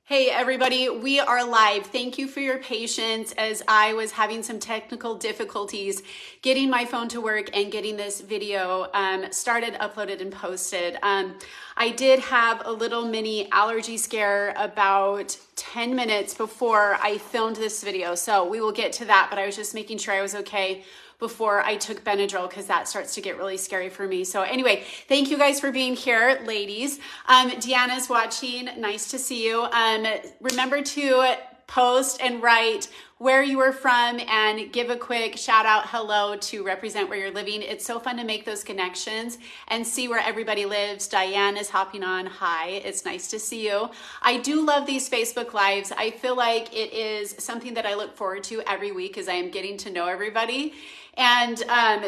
Hey everybody, we are live. Thank you for your patience as I was having some technical difficulties getting my phone to work and getting this video started, uploaded, and posted. I did have a little mini allergy scare about 10 minutes before I filmed this video, so we will get to that, but I was just making sure I was okay before I took Benadryl because that starts to get really scary for me. So anyway, thank you guys for being here, ladies. Deanna's watching. Nice to see you. Remember to post and write where you are from and give a quick shout out hello to represent where you're living. It's so fun to make those connections and see where everybody lives. Diane is hopping on. Hi, it's nice to see you. I do love these Facebook Lives. I feel like it is something that I look forward to every week as I am getting to know everybody. And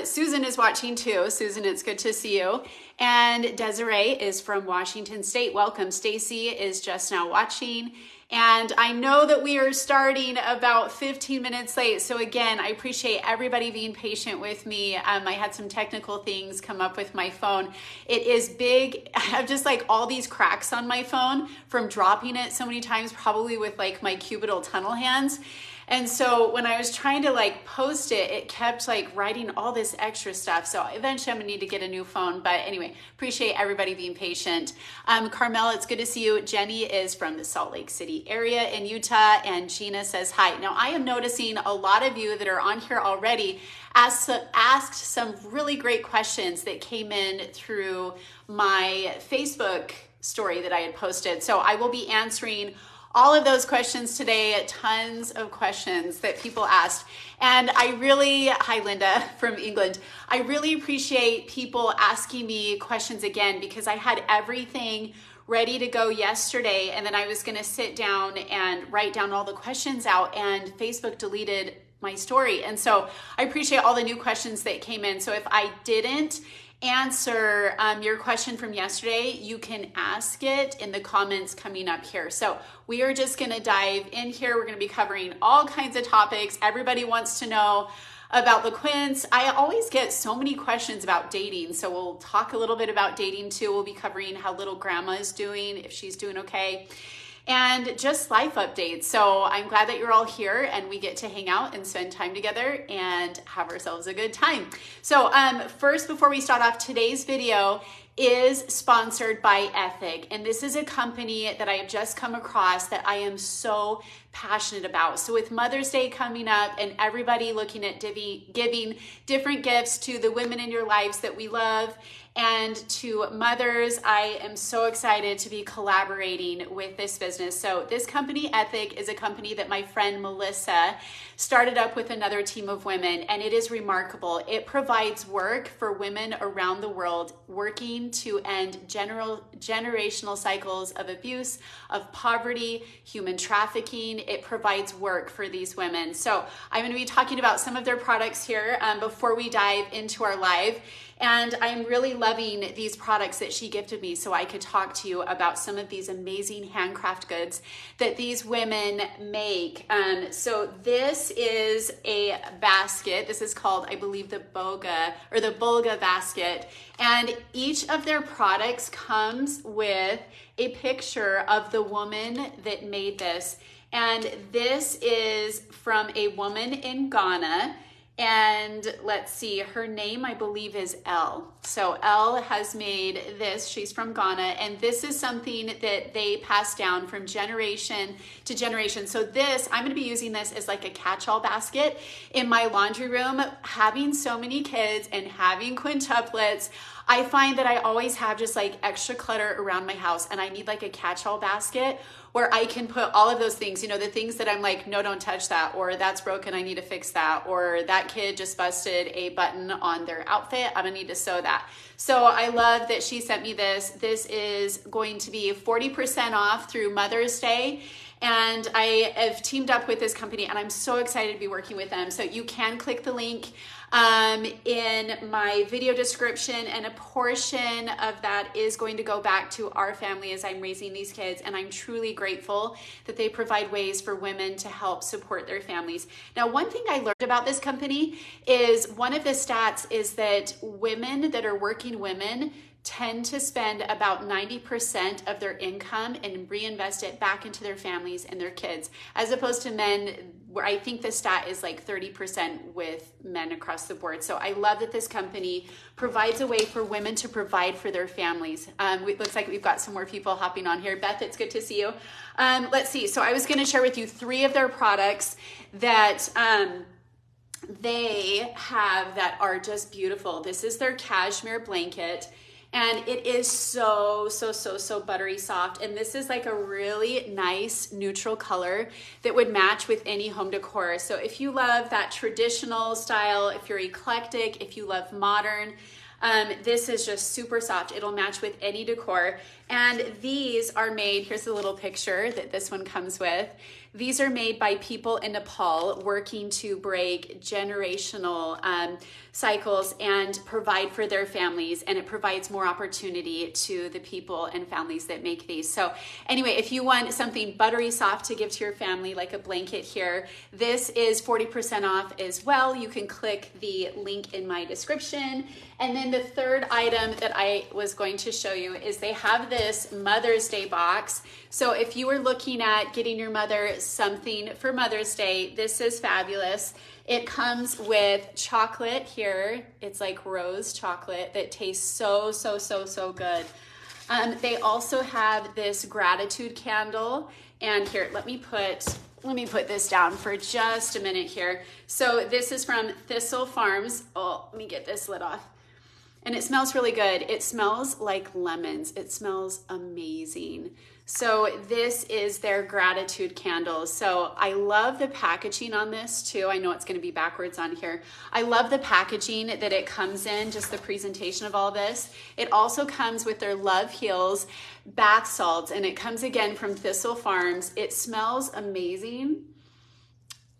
Susan is watching too. Susan, it's good to see you. And Desiree is from Washington State. Welcome. Stacy is just now watching. And I know that we are starting about 15 minutes late. So again, I appreciate everybody being patient with me. I had some technical things come up with my phone. It is big. I have just like all these cracks on my phone from dropping it so many times, probably with like my cubital tunnel hands. And so when I was trying to like post it, it kept like writing all this extra stuff. So eventually I'm gonna need to get a new phone. But anyway, appreciate everybody being patient. Carmel, it's good to see you. Jenny is from the Salt Lake City area in Utah. And Gina says hi. Now I am noticing a lot of you that are on here already asked some really great questions that came in through my Facebook story that I had posted. So I will be answering all of those questions today, tons of questions that people asked. And hi Linda from England. I really appreciate people asking me questions again because I had everything ready to go yesterday and then I was gonna sit down and write down all the questions out and Facebook deleted my story. And so I appreciate all the new questions that came in. So if I didn't answer your question from yesterday, you can ask it in the comments coming up here. So we are just going to dive in here. We're going to be covering all kinds of topics. Everybody wants to know about the Quints. I always get so many questions about dating. So we'll talk a little bit about dating too. We'll be covering how little grandma is doing, if she's doing okay, and just life updates. So I'm glad that you're all here and we get to hang out and spend time together and have ourselves a good time. So first, before we start off, today's video is sponsored by Ethic. And this is a company that I have just come across that I am so passionate about. So with Mother's Day coming up and everybody looking at giving different gifts to the women in your lives that we love and to mothers, I am so excited to be collaborating with this business. So this company, Ethic, is a company that my friend Melissa started up with another team of women, and it is remarkable. It provides work for women around the world working to end generational cycles of abuse, of poverty, human trafficking. It provides work for these women. So I'm going to be talking about some of their products here before we dive into our live. And I'm really loving these products that she gifted me so I could talk to you about some of these amazing handcraft goods that these women make. So this is a basket. This is called, I believe, the Bulga basket. And each of their products comes with a picture of the woman that made this. And this is from a woman in Ghana. And let's see, her name, I believe, is Elle. So Elle has made this. She's from Ghana. And this is something that they pass down from generation to generation. So this, I'm going to be using this as like a catch-all basket in my laundry room. Having so many kids and having quintuplets, I find that I always have just like extra clutter around my house, and I need like a catch-all basket where I can put all of those things, you know, the things that I'm like, no, don't touch that, or that's broken, I need to fix that, or that kid just busted a button on their outfit, I'm gonna need to sew that. So I love that she sent me this. This is going to be 40% off through Mother's Day. And I have teamed up with this company and I'm so excited to be working with them. So you can click the link in my video description, and a portion of that is going to go back to our family as I'm raising these kids. And I'm truly grateful that they provide ways for women to help support their families. Now, one thing I learned about this company is one of the stats is that women that are working women tend to spend about 90% of their income and reinvest it back into their families and their kids, as opposed to men, where I think the stat is like 30% with men across the board. So I love that this company provides a way for women to provide for their families. It looks like we've got some more people hopping on here. Beth, it's good to see you. Let's see. So I was going to share with you 3 of their products that they have that are just beautiful. This is their cashmere blanket. And it is so buttery soft. And this is like a really nice neutral color that would match with any home decor. So if you love that traditional style, if you're eclectic, if you love modern, this is just super soft. It'll match with any decor. And these are made, here's a little picture that this one comes with. These are made by people in Nepal working to break generational cycles and provide for their families, and it provides more opportunity to the people and families that make these. So anyway, if you want something buttery soft to give to your family, like a blanket here, this is 40% off as well. You can click the link in my description. And then the third item that I was going to show you is they have this Mother's Day box. So if you were looking at getting your mother something for Mother's Day, this is fabulous. It comes with chocolate here. It's like rose chocolate that tastes so good. They also have this gratitude candle. And here, let me put this down for just a minute here. So this is from Thistle Farms. Oh, let me get this lid off. And it smells really good. It smells like lemons. It smells amazing. So this is their gratitude candles. So I love the packaging on this too. I know it's going to be backwards on here. I love the packaging that it comes in, just the presentation of all this. It also comes with their Love Heals bath salts, and it comes again from Thistle Farms. It smells amazing.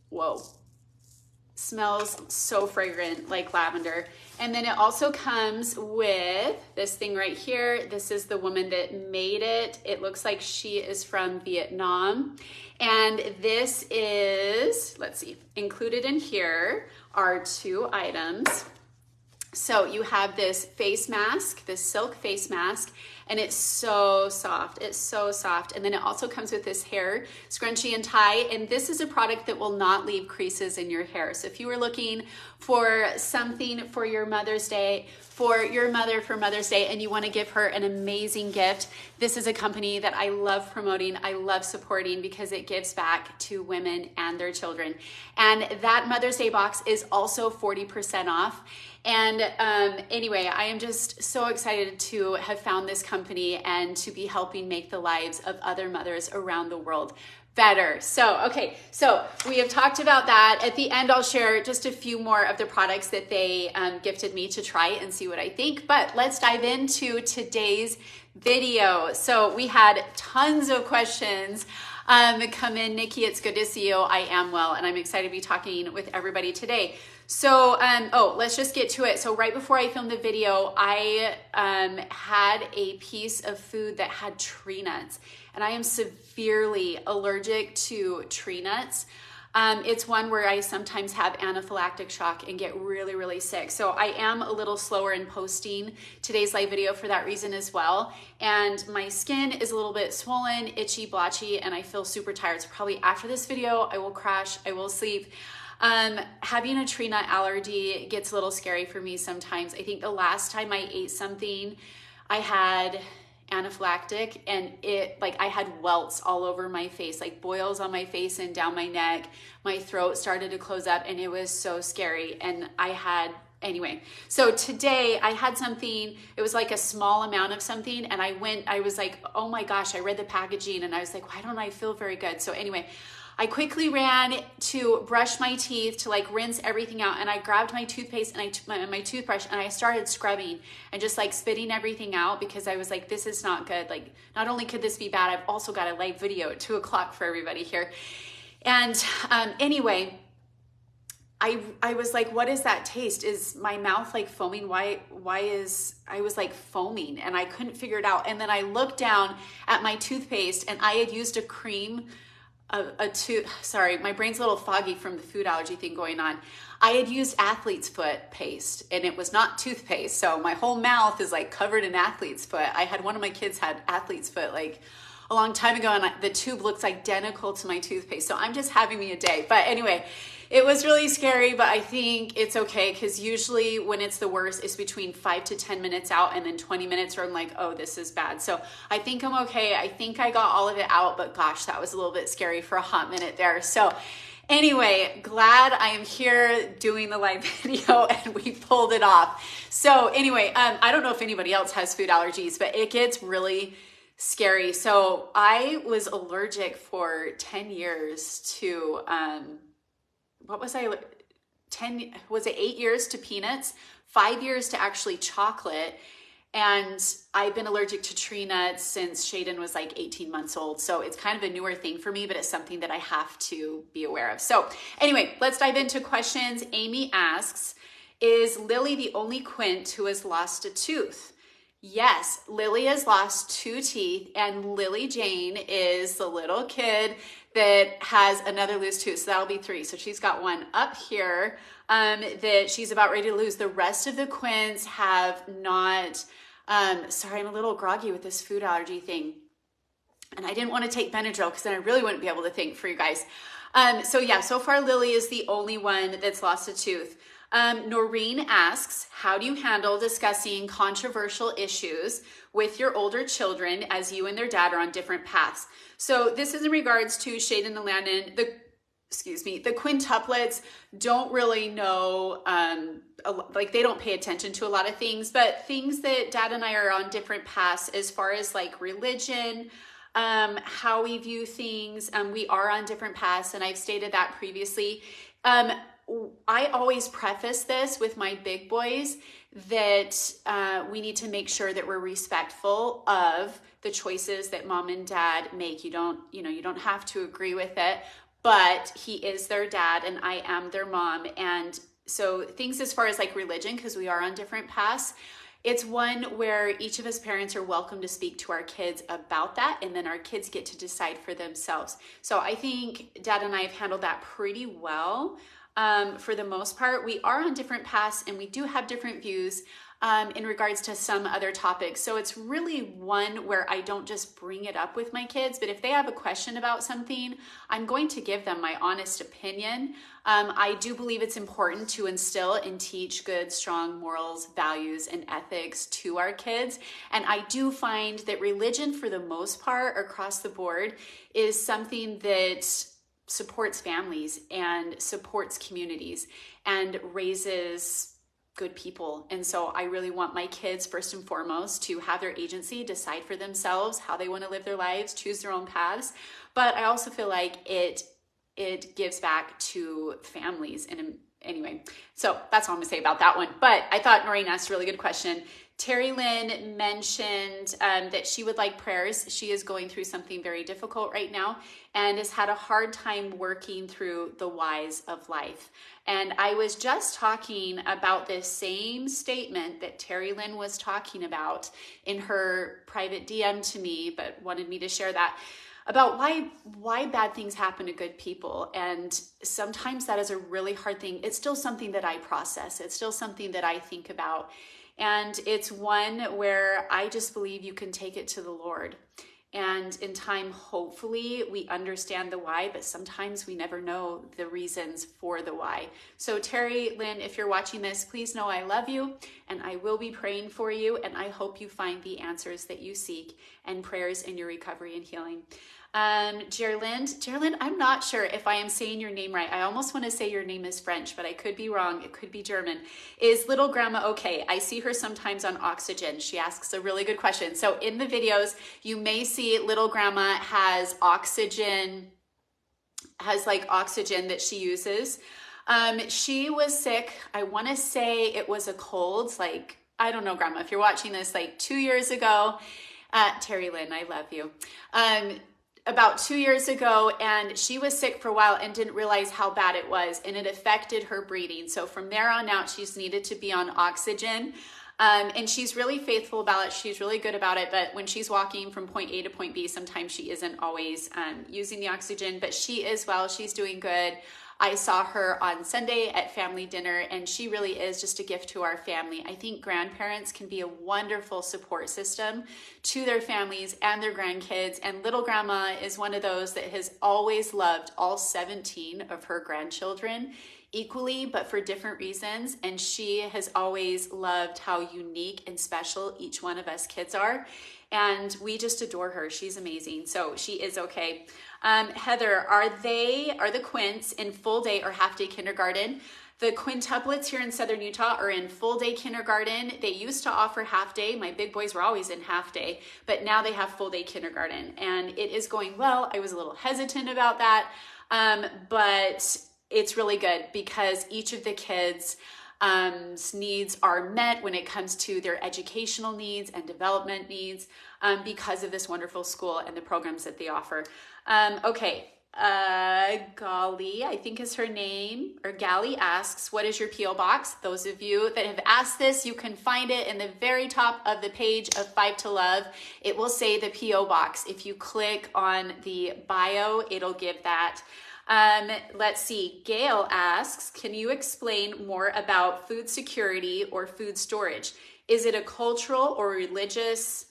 Whoa. Smells so fragrant, like lavender. And then it also comes with this thing right here. This is the woman that made it. It looks like she is from Vietnam. And this is, let's see, included in here are 2 items. So you have this face mask, this silk face mask, and it's so soft. It's so soft. And then it also comes with this hair scrunchie and tie. And this is a product that will not leave creases in your hair. So if you were looking for something for your Mother's Day, for your mother for Mother's Day, and you want to give her an amazing gift, this is a company that I love promoting, I love supporting, because it gives back to women and their children. And that Mother's Day box is also 40% off. And anyway, I am just so excited to have found this company and to be helping make the lives of other mothers around the world better. So, okay, so we have talked about that. At the end, I'll share just a few more of the products that they gifted me to try and see what I think. But let's dive into today's video. So we had tons of questions come in. Nikki, it's good to see you. I am well, and I'm excited to be talking with everybody today. So, let's just get to it. So right before I filmed the video, I had a piece of food that had tree nuts, and I am severely allergic to tree nuts. It's one where I sometimes have anaphylactic shock and get really sick. So I am a little slower in posting today's live video for that reason as well. And my skin is a little bit swollen, itchy, blotchy, and I feel super tired. So probably after this video, I will crash, I will sleep. Having a tree nut allergy gets a little scary for me sometimes. I think the last time I ate something, I had anaphylactic, and I had welts all over my face, like boils on my face and down my neck. My throat started to close up, and it was so scary. And anyway, so today I had something, it was like a small amount of something, and I was like, oh my gosh, I read the packaging and I was like, why don't I feel very good? So anyway, I quickly ran to brush my teeth, to rinse everything out, and I grabbed my toothpaste and my toothbrush, and I started scrubbing and just spitting everything out, because I was like, this is not good. Not only could this be bad, I've also got a live video at 2 o'clock for everybody here. And anyway, I was like, what is that taste? Is my mouth foaming? I was foaming, and I couldn't figure it out. And then I looked down at my toothpaste, and I had used a cream sorry, my brain's a little foggy from the food allergy thing going on. I had used athlete's foot paste and it was not toothpaste. So my whole mouth is like covered in athlete's foot. I had one of my kids had athlete's foot like a long time ago and the tube looks identical to my toothpaste. So I'm just having me a day. But anyway, it was really scary, but I think it's okay because usually when it's the worst, it's between 5 to 10 minutes out and then 20 minutes where I'm like, oh, this is bad. So I think I'm okay. I think I got all of it out, but gosh, that was a little bit scary for a hot minute there. So anyway, glad I am here doing the live video and we pulled it off. So anyway, I don't know if anybody else has food allergies, but it gets really scary. So I was allergic for 10 years to, was it 8 years to peanuts, 5 years to actually chocolate. And I've been allergic to tree nuts since Shayden was like 18 months old. So it's kind of a newer thing for me, but it's something that I have to be aware of. So anyway, let's dive into questions. Amy asks, is Lily the only Quint who has lost a tooth? Yes, Lily has lost 2 teeth and Lily Jane is the little kid that has another loose tooth. So that'll be 3. So she's got one up here that she's about ready to lose. The rest of the Quints have not, sorry, I'm a little groggy with this food allergy thing. And I didn't want to take Benadryl because then I really wouldn't be able to think for you guys. So yeah, so far Lily is the only one that's lost a tooth. Noreen asks, how do you handle discussing controversial issues with your older children as you and their dad are on different paths? So this is in regards to Shayden and Landon. The quintuplets don't really know, like they don't pay attention to a lot of things, but things that dad and I are on different paths as far as like religion, how we view things, we are on different paths, and I've stated that previously. I always preface this with my big boys that we need to make sure that we're respectful of the choices that mom and dad make. You don't have to agree with it, but he is their dad and I am their mom. And so things as far as like religion, because we are on different paths, it's one where each of us parents are welcome to speak to our kids about that, and then our kids get to decide for themselves. So I think dad and I have handled that pretty well. For the most part, we are on different paths and we do have different views in regards to some other topics. So it's really one where I don't just bring it up with my kids, but if they have a question about something, I'm going to give them my honest opinion. I do believe it's important to instill and teach good, strong morals, values, and ethics to our kids. And I do find that religion, for the most part, across the board, is something that supports families and supports communities and raises good people. And so I really want my kids, first and foremost, to have their agency, decide for themselves how they want to live their lives, choose their own paths. But I also feel like it gives back to families. And anyway, so that's all I'm gonna say about that one. But I thought Noreen asked a really good question. Terry Lynn mentioned that she would like prayers. She is going through something very difficult right now and has had a hard time working through the whys of life. And I was just talking about this same statement that Terry Lynn was talking about in her private DM to me, but wanted me to share that, about why bad things happen to good people. And sometimes that is a really hard thing. It's still something that I process. It's still something that I think about. And it's one where I just believe you can take it to the Lord. And in time, hopefully, we understand the why, but sometimes we never know the reasons for the why. So Terry Lynn, if you're watching this, please know I love you and I will be praying for you. And I hope you find the answers that you seek and prayers in your recovery and healing. Gerlind, I'm not sure if I am saying your name right. I almost want to say your name is French, but I could be wrong. It could be German. Is little grandma okay? I see her sometimes on oxygen. She asks a really good question. So in the videos, you may see little grandma has oxygen, like oxygen that she uses. She was sick. I want to say it was a cold, like, I don't know, grandma, if you're watching this, like 2 years ago. Terry Lynn, I love you. About 2 years ago, and she was sick for a while and didn't realize how bad it was, and it affected her breathing. So from there on out, she's needed to be on oxygen. And she's really faithful about it. She's really good about it. But when she's walking from point A to point B, sometimes she isn't always using the oxygen, but she is well. She's doing good. I saw her on Sunday at family dinner, and she really is just a gift to our family. I think grandparents can be a wonderful support system to their families and their grandkids. And little grandma is one of those that has always loved all 17 of her grandchildren equally, but for different reasons. And she has always loved how unique and special each one of us kids are. And we just adore her. She's amazing. So she is okay. Heather, are the Quints in full day or half day kindergarten? The Quintuplets here in Southern Utah are in full day kindergarten. They used to offer half day. My big boys were always in half day, but now they have full day kindergarten, and it is going well. I was a little hesitant about that, but it's really good because each of the kids' needs are met when it comes to their educational needs and development needs because of this wonderful school and the programs that they offer. Okay. Golly, I think is her name, or Gally asks, what is your P.O. box? Those of you that have asked this, you can find it in the very top of the page of 5 to Love. It will say the P.O. box. If you click on the bio, it'll give that. Let's see. Gail asks, can you explain more about food security or food storage? Is it a cultural or religious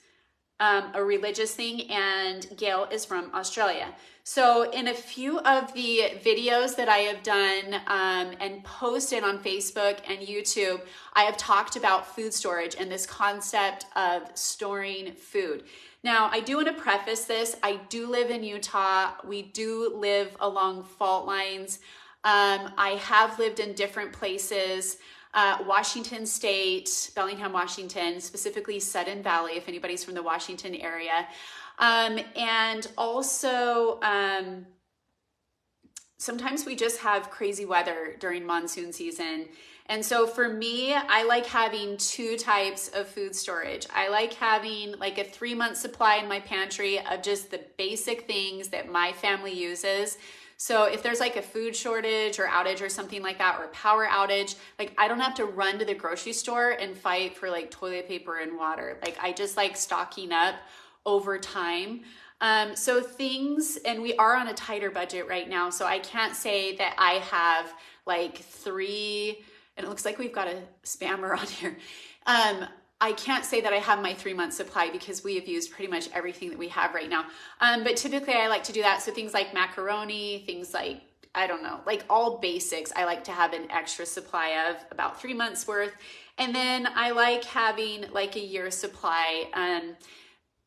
thing? And Gail is from Australia. So in a few of the videos that I have done and posted on Facebook and YouTube, I have talked about food storage and this concept of storing food. Now, I do want to preface this. I do live in Utah. We do live along fault lines. I have lived in different places. Washington State, Bellingham, Washington, specifically Sudden Valley, if anybody's from the Washington area. And also, sometimes we just have crazy weather during monsoon season. And so for me, I like having 2 types of food storage. I like having like a 3-month supply in my pantry of just the basic things that my family uses. So if there's like a food shortage or outage or something like that, or a power outage, like I don't have to run to the grocery store and fight for like toilet paper and water. Like I just like stocking up over time. So things, and we are on a tighter budget right now, so I can't say that I have like 3, and it looks like we've got a spammer on here. I can't say that I have my 3-month supply because we have used pretty much everything that we have right now. But typically I like to do that. So things like macaroni, things like, I don't know, like all basics, I like to have an extra supply of about 3 months worth. And then I like having like a year's supply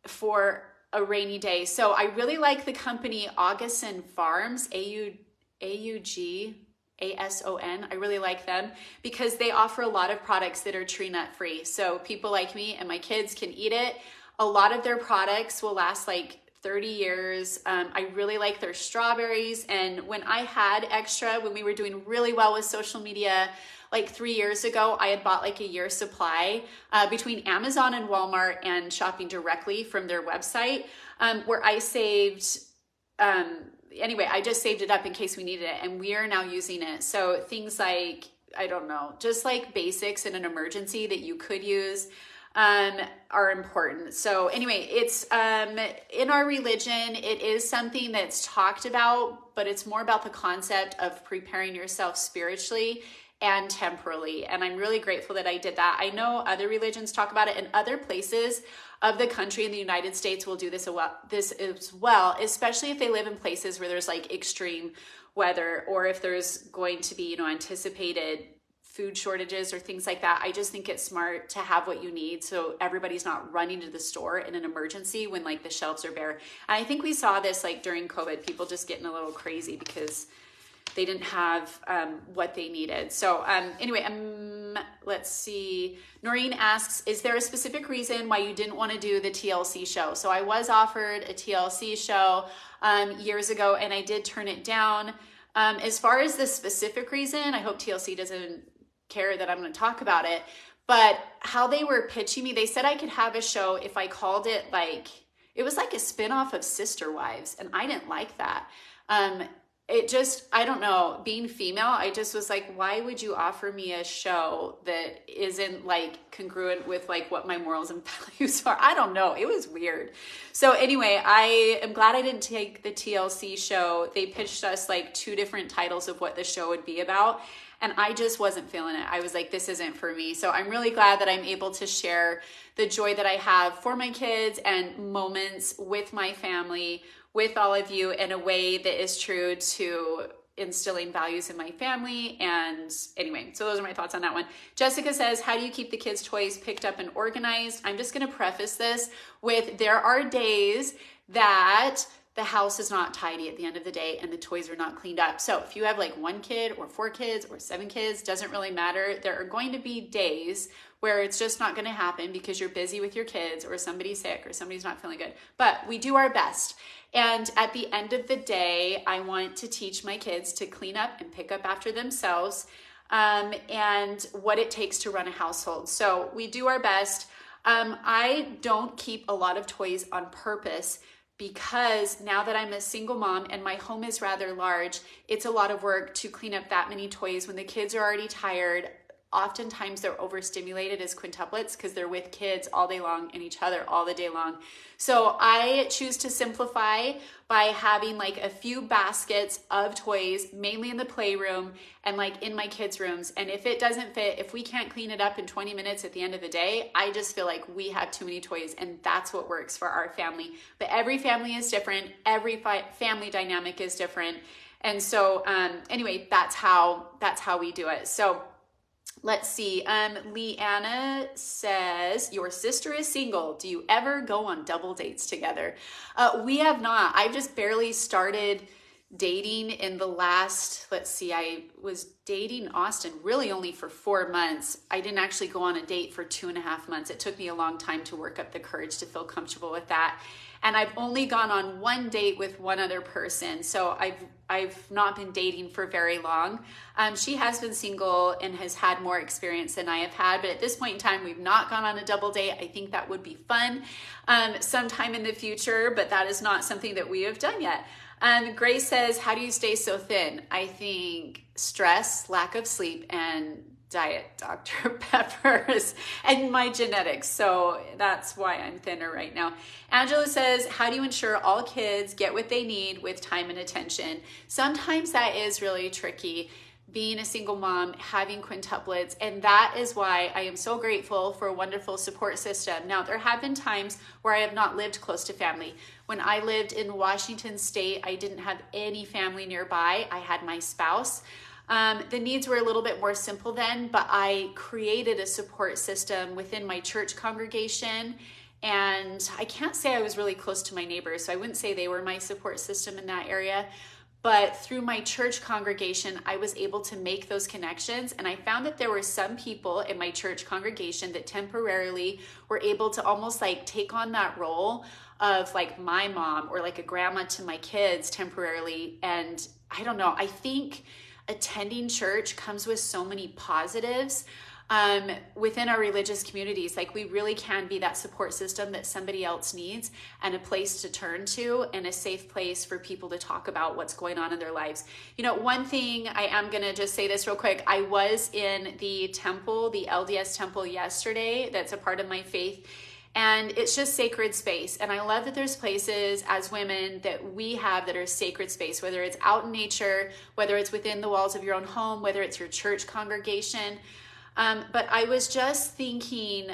for a rainy day. So I really like the company Augason Farms, AUGASON. I really like them because they offer a lot of products that are tree nut free. So people like me and my kids can eat it. A lot of their products will last like 30 years. I really like their strawberries. And when I had extra, when we were doing really well with social media, like 3 years ago, I had bought like a year's supply between Amazon and Walmart and shopping directly from their website, where I saved, anyway, I just saved it up in case we needed it, and we are now using it. So things like, I don't know, just like basics in an emergency that you could use are important. So anyway, it's in our religion, it is something that's talked about, but it's more about the concept of preparing yourself spiritually and temporally. And I'm really grateful that I did that. I know other religions talk about it, and other places of the country in the United States will do this as well, especially if they live in places where there's like extreme weather, or if there's going to be, anticipated food shortages or things like that. I just think it's smart to have what you need so everybody's not running to the store in an emergency when like the shelves are bare. And I think we saw this like during COVID, people just getting a little crazy because they didn't have what they needed. So anyway, let's see. Noreen asks, is there a specific reason why you didn't want to do the TLC show? So I was offered a TLC show years ago, and I did turn it down. As far as the specific reason, I hope TLC doesn't care that I'm going to talk about it, but how they were pitching me, they said I could have a show if I called it like, it was like a spinoff of Sister Wives, and I didn't like that. it just, I don't know, being female, I just was like, why would you offer me a show that isn't like congruent with like what my morals and values are? I don't know. It was weird. So anyway, I am glad I didn't take the TLC show. They pitched us like 2 different titles of what the show would be about. And I just wasn't feeling it. I was like, this isn't for me. So I'm really glad that I'm able to share the joy that I have for my kids and moments with my family, with all of you, in a way that is true to instilling values in my family. And anyway, so those are my thoughts on that one. Jessica says, how do you keep the kids' toys picked up and organized? I'm just going to preface this with, there are days that the house is not tidy at the end of the day and the toys are not cleaned up. So if you have like 1 kid or 4 kids or 7 kids, doesn't really matter. There are going to be days where it's just not going to happen because you're busy with your kids or somebody's sick or somebody's not feeling good. But we do our best. And at the end of the day, I want to teach my kids to clean up and pick up after themselves, and what it takes to run a household. So we do our best. I don't keep a lot of toys on purpose, because now that I'm a single mom and my home is rather large, it's a lot of work to clean up that many toys when the kids are already tired. Oftentimes they're overstimulated as quintuplets because they're with kids all day long and each other all the day long. So I choose to simplify by having like a few baskets of toys, mainly in the playroom and like in my kids' rooms. And if it doesn't fit, if we can't clean it up in 20 minutes at the end of the day, I just feel like we have too many toys, and that's what works for our family. But every family is different. Every family dynamic is different. And so anyway, that's how we do it. So let's see. Leanna says, your sister is single. Do you ever go on double dates together? We have not. I've just barely started dating in the last, let's see, I was dating Austin really only for 4 months. I didn't actually go on a date for 2.5 months. It took me a long time to work up the courage to feel comfortable with that. And I've only gone on 1 date with 1 other person. So I've not been dating for very long. She has been single and has had more experience than I have had. But at this point in time, we've not gone on a double date. I think that would be fun sometime in the future, but that is not something that we have done yet. Grace says, how do you stay so thin? I think stress, lack of sleep, and diet Dr. Peppers, and my genetics. So that's why I'm thinner right now. Angela says, how do you ensure all kids get what they need with time and attention? Sometimes that is really tricky, being a single mom, having quintuplets, and that is why I am so grateful for a wonderful support system. Now, there have been times where I have not lived close to family. When I lived in Washington State, I didn't have any family nearby. I had my spouse. The needs were a little bit more simple then, but I created a support system within my church congregation. And I can't say I was really close to my neighbors, so I wouldn't say they were my support system in that area. But through my church congregation, I was able to make those connections. And I found that there were some people in my church congregation that temporarily were able to almost like take on that role of like my mom or like a grandma to my kids temporarily. And I don't know, I think attending church comes with so many positives within our religious communities. Like we really can be that support system that somebody else needs, and a place to turn to, and a safe place for people to talk about what's going on in their lives. You know, one thing, I am going to just say this real quick. I was in the temple, the LDS temple yesterday. That's a part of my faith. And it's just sacred space. And I love that there's places as women that we have that are sacred space, whether it's out in nature, whether it's within the walls of your own home, whether it's your church congregation. But I was just thinking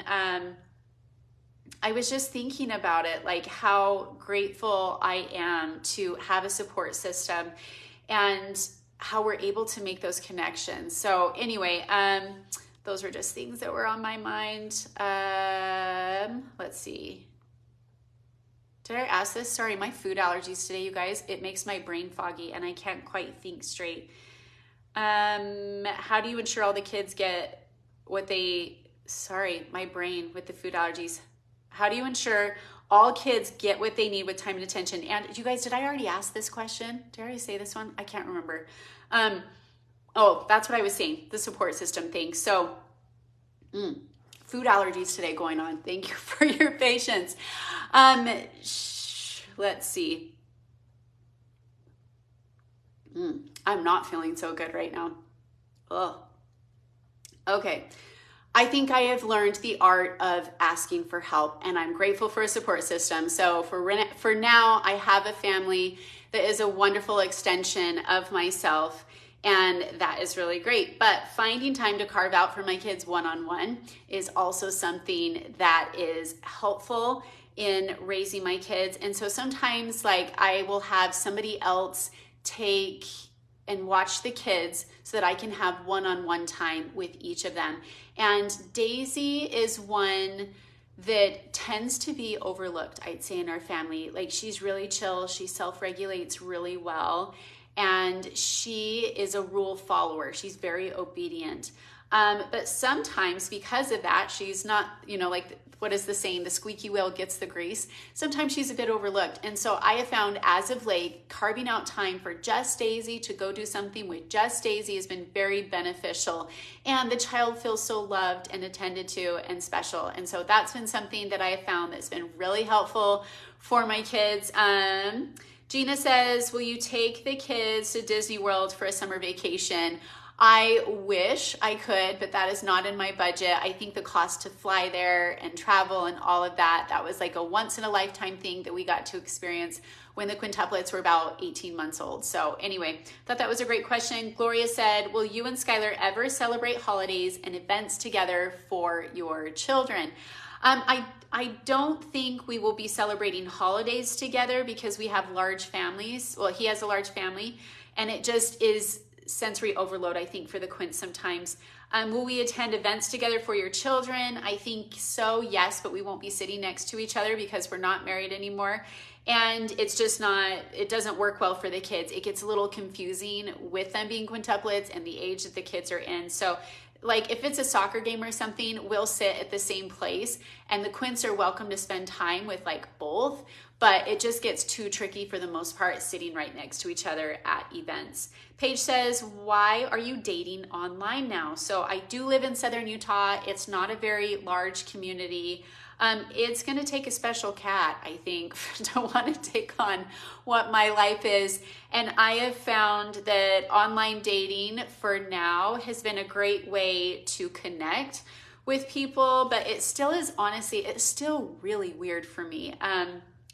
about it, like how grateful I am to have a support system and how we're able to make those connections. So anyway, those are just things that were on my mind. Let's see. Did I ask this? Sorry, my food allergies today, you guys. It makes my brain foggy and I can't quite think straight. How do you ensure all the kids get what they, sorry, my brain with the food allergies. How do you ensure all kids get what they need with time and attention? And you guys, did I already ask this question? Did I already say this one? I can't remember. Oh, that's what I was saying, the support system thing. So food allergies today going on. Thank you for your patience. Let's see. I'm not feeling so good right now. Ugh. Okay. I think I have learned the art of asking for help, and I'm grateful for a support system. So for now, I have a family that is a wonderful extension of myself, and that is really great. But finding time to carve out for my kids one-on-one is also something that is helpful in raising my kids. And so sometimes like I will have somebody else take and watch the kids so that I can have one-on-one time with each of them. And Daisy is one that tends to be overlooked, I'd say, in our family. Like, she's really chill, she self-regulates really well, and she is a rule follower. She's very obedient. But sometimes because of that, she's not, like, what is the saying? The squeaky wheel gets the grease. Sometimes she's a bit overlooked. And so I have found as of late, carving out time for just Daisy to go do something with just Daisy has been very beneficial. And the child feels so loved and attended to and special. And so that's been something that I have found that's been really helpful for my kids. Gina says, will you take the kids to Disney World for a summer vacation? I wish I could, but that is not in my budget. I think the cost to fly there and travel and all of that was like a once in a lifetime thing that we got to experience when the quintuplets were about 18 months old. So anyway, thought that was a great question. Gloria said, will you and Skylar ever celebrate holidays and events together for your children? I don't think we will be celebrating holidays together because we have large families. Well, he has a large family, and it just is sensory overload, I think, for the Quints sometimes. Will we attend events together for your children? I think so, yes, but we won't be sitting next to each other because we're not married anymore. And it's just not, it doesn't work well for the kids. It gets a little confusing with them being quintuplets and the age that the kids are in. So like if it's a soccer game or something, we'll sit at the same place, and the Quints are welcome to spend time with like both, but it just gets too tricky for the most part sitting right next to each other at events. Paige says, why are you dating online now? So I do live in Southern Utah. It's not a very large community. It's going to take a special cat, I think, to want to take on what my life is. And I have found that online dating for now has been a great way to connect with people, but it still is, honestly, it's still really weird for me.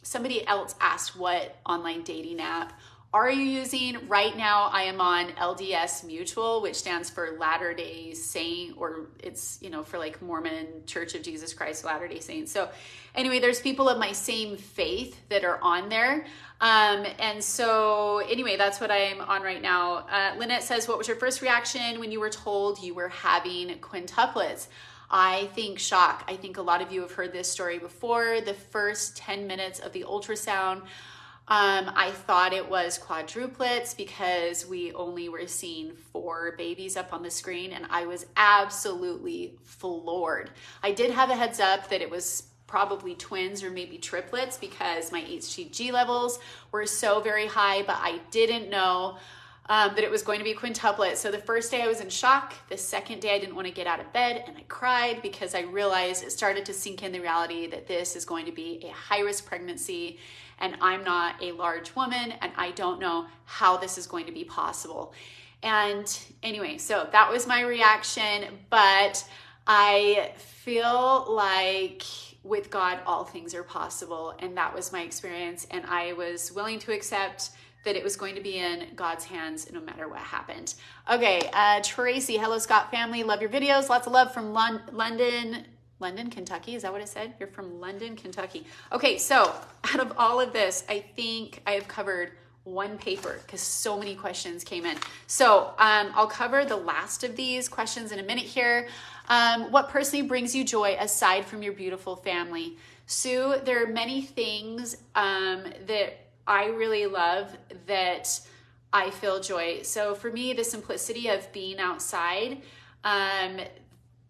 Somebody else asked what online dating app are you using? Right now, I am on LDS Mutual, which stands for Latter-day Saint, or it's, for like Mormon Church of Jesus Christ Latter-day Saints. So anyway, there's people of my same faith that are on there. And so anyway, that's what I'm on right now. Lynette says, what was your first reaction when you were told you were having quintuplets? I think shock. I think a lot of you have heard this story before. The first 10 minutes of the ultrasound, I thought it was quadruplets because we only were seeing 4 babies up on the screen, and I was absolutely floored. I did have a heads up that it was probably twins or maybe triplets because my HCG levels were so very high, but I didn't know that it was going to be quintuplet. So the first day I was in shock. The second day I didn't want to get out of bed, and I cried because I realized it started to sink in the reality that this is going to be a high-risk pregnancy, and I'm not a large woman, and I don't know how this is going to be possible. And anyway, so that was my reaction, but I feel like with God, all things are possible, and that was my experience, and I was willing to accept that it was going to be in God's hands no matter what happened. Okay, Tracy, hello Scott family, love your videos, lots of love from London, Kentucky, is that what it said? You're from London, Kentucky. Okay, so out of all of this, I think I have covered one paper because so many questions came in. So I'll cover the last of these questions in a minute here. What personally brings you joy aside from your beautiful family? Sue, there are many things that I really love that I feel joy. So for me, the simplicity of being outside,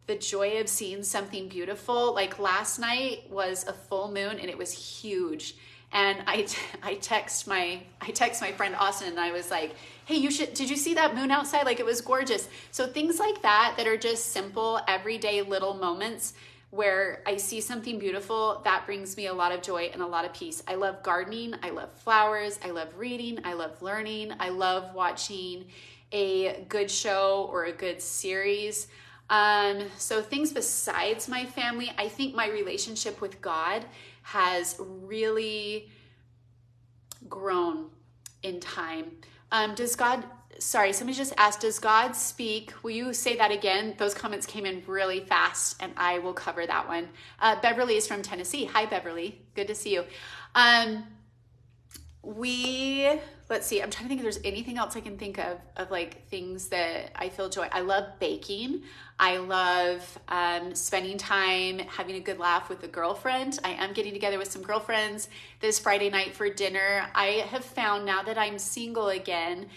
the joy of seeing something beautiful. Like last night was a full moon and it was huge. And I text my friend Austin, and I was like, hey, did you see that moon outside? Like, it was gorgeous. So things like that are just simple, everyday little moments where I see something beautiful, that brings me a lot of joy and a lot of peace. I love gardening. I love flowers. I love reading. I love learning. I love watching a good show or a good series. So things besides my family, I think my relationship with God has really grown in time. Somebody just asked, does God speak? Will you say that again? Those comments came in really fast and I will cover that one. Beverly is from Tennessee. Hi, Beverly. Good to see you. Let's see, I'm trying to think if there's anything else I can think of like things that I feel joy. I love baking. I love spending time having a good laugh with a girlfriend. I am getting together with some girlfriends this Friday night for dinner. I have found now that I'm single again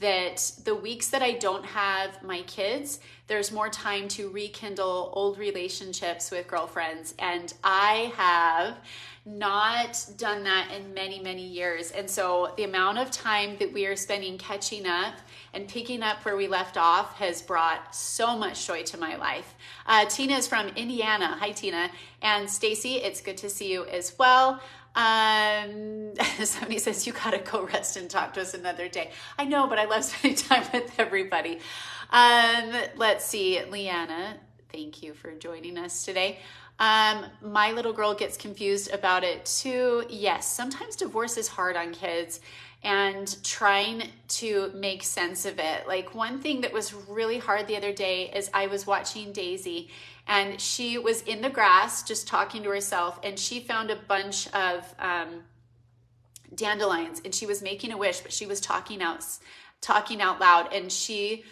that the weeks that I don't have my kids, there's more time to rekindle old relationships with girlfriends. And I have not done that in many, many years. And so the amount of time that we are spending catching up and picking up where we left off has brought so much joy to my life. Tina is from Indiana. Hi, Tina. And Stacy, it's good to see you as well. Somebody says, you gotta go rest and talk to us another day. I know, but I love spending time with everybody. Let's see, Leanna, thank you for joining us today. My little girl gets confused about it too. Yes, sometimes divorce is hard on kids and trying to make sense of it. Like one thing that was really hard the other day is I was watching Daisy and she was in the grass just talking to herself and she found a bunch of dandelions and she was making a wish, but she was talking out loud and she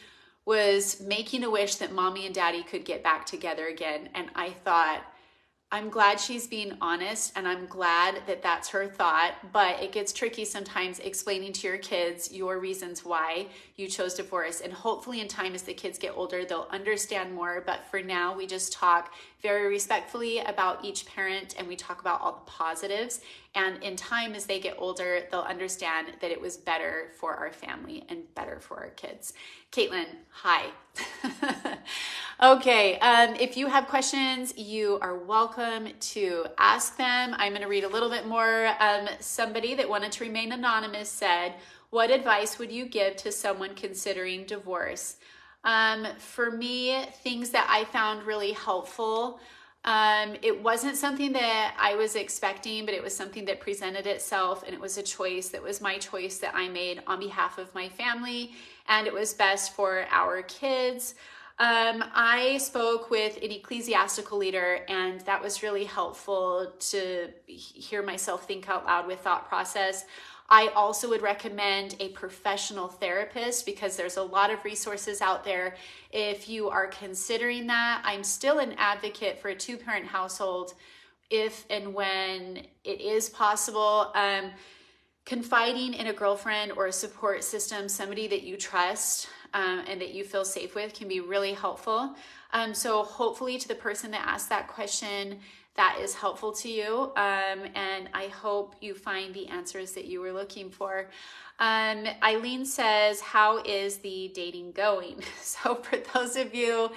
was making a wish that mommy and daddy could get back together again. And I thought, I'm glad she's being honest and I'm glad that that's her thought, but it gets tricky sometimes explaining to your kids your reasons why you chose divorce. And hopefully in time as the kids get older, they'll understand more. But for now, we just talk very respectfully about each parent and we talk about all the positives. And in time as they get older, they'll understand that it was better for our family and better for our kids. Caitlin, hi. Okay, if you have questions, you are welcome to ask them. I'm going to read a little bit more. Somebody that wanted to remain anonymous said, what advice would you give to someone considering divorce? For me, things that I found really helpful, it wasn't something that I was expecting, but it was something that presented itself, and it was a choice that was my choice that I made on behalf of my family, and it was best for our kids. I spoke with an ecclesiastical leader, and that was really helpful to hear myself think out loud with thought process. I also would recommend a professional therapist because there's a lot of resources out there. If you are considering that, I'm still an advocate for a two-parent household if and when it is possible. Confiding in a girlfriend or a support system, somebody that you trust and that you feel safe with can be really helpful. So hopefully to the person that asked that question, that is helpful to you. And I hope you find the answers that you were looking for. Eileen says, how is the dating going? So for those of you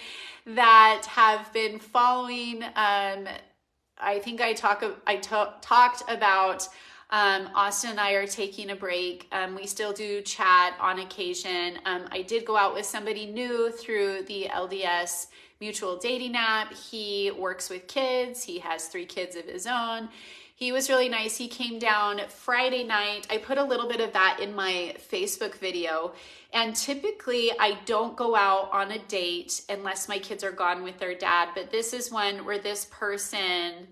that have been following, I think I talked about Austin and I are taking a break. We still do chat on occasion. I did go out with somebody new through the LDS mutual dating app. He works with kids. He has 3 kids of his own. He was really nice. He came down Friday night. I put a little bit of that in my Facebook video. And typically I don't go out on a date unless my kids are gone with their dad. But this is one where this person,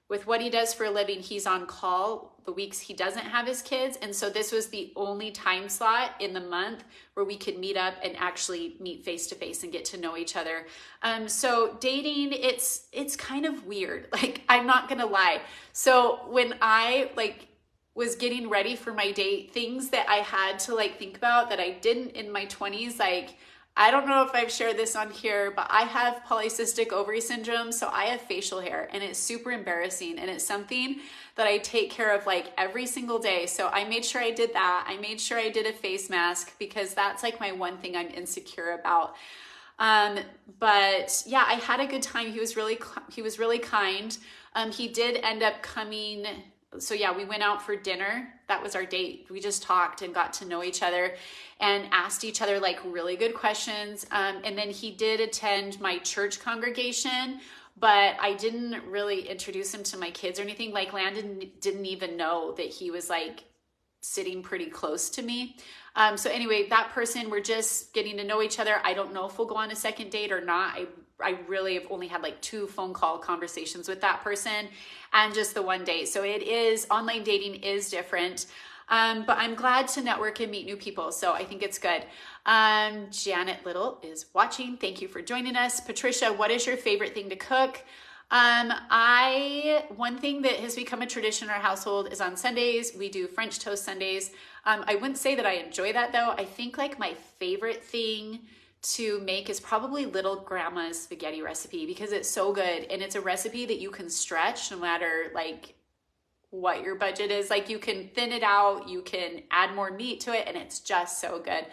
with what he does for a living, he's on call the weeks he doesn't have his kids. And so this was the only time slot in the month where we could meet up and actually meet face to face and get to know each other. So dating, it's kind of weird. Like, I'm not gonna lie. So when I was getting ready for my date, things that I had to think about that I didn't in my 20s, I don't know if I've shared this on here, but I have polycystic ovary syndrome. So I have facial hair and it's super embarrassing. And it's something that I take care of every single day. So I made sure I did that. I made sure I did a face mask because that's my one thing I'm insecure about. But yeah, I had a good time. He was really kind. He did end up coming. So yeah, we went out for dinner. That was our date. We just talked and got to know each other and asked each other like really good questions. And then he did attend my church congregation, but I didn't really introduce him to my kids or anything. Like Landon didn't even know that he was like sitting pretty close to me. So anyway, that person, we're just getting to know each other. I don't know if we'll go on a second date or not. I really have only had like 2 phone call conversations with that person and just the one date. So it is, online dating is different. But I'm glad to network and meet new people. So I think it's good. Janet Little is watching. Thank you for joining us. Patricia, what is your favorite thing to cook? One thing that has become a tradition in our household is on Sundays, we do French toast Sundays. I wouldn't say that I enjoy that though. I think like my favorite thing to make is probably Little Grandma's spaghetti recipe because it's so good. And it's a recipe that you can stretch no matter like what your budget is. Like you can thin it out, you can add more meat to it, and it's just so good.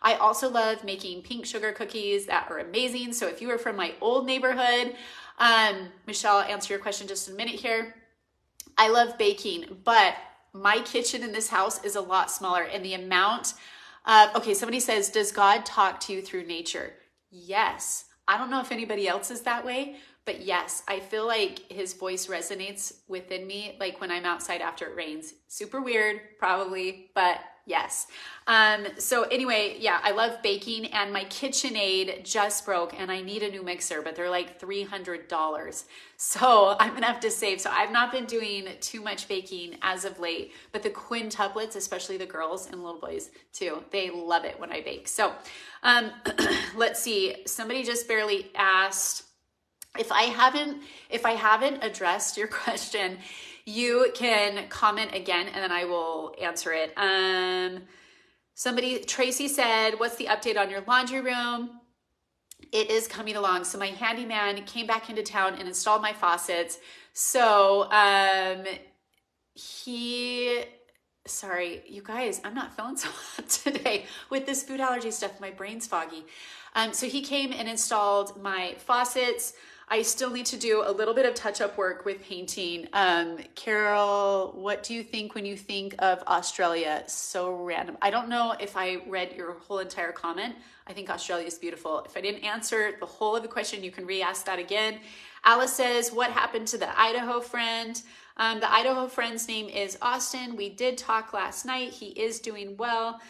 I also love making pink sugar cookies that are amazing. So if you are from my old neighborhood, Michelle, I'll answer your question just in a minute here. I love baking, but my kitchen in this house is a lot smaller, and the amount of, okay, somebody says, does God talk to you through nature? Yes. I don't know if anybody else is that way, but yes, I feel like his voice resonates within me, like when I'm outside after it rains. Super weird, probably, but yes. So anyway, yeah, I love baking, and my KitchenAid just broke and I need a new mixer, but they're like $300. So I'm gonna have to save. So I've not been doing too much baking as of late, but the quintuplets, especially the girls and little boys too, they love it when I bake. So let's see, somebody just barely asked, if I haven't addressed your question, you can comment again and then I will answer it. Tracy said, what's the update on your laundry room? It is coming along. So my handyman came back into town and installed my faucets. So sorry, you guys, I'm not feeling so hot today with this food allergy stuff. My brain's foggy. So he came and installed my faucets. I still need to do a little bit of touch-up work with painting. Carol, what do you think when you think of Australia? So random. I don't know if I read your whole entire comment. I think Australia is beautiful. If I didn't answer the whole of the question, you can re-ask that again. Alice says, what happened to the Idaho friend? The Idaho friend's name is Austin. We did talk last night. He is doing well.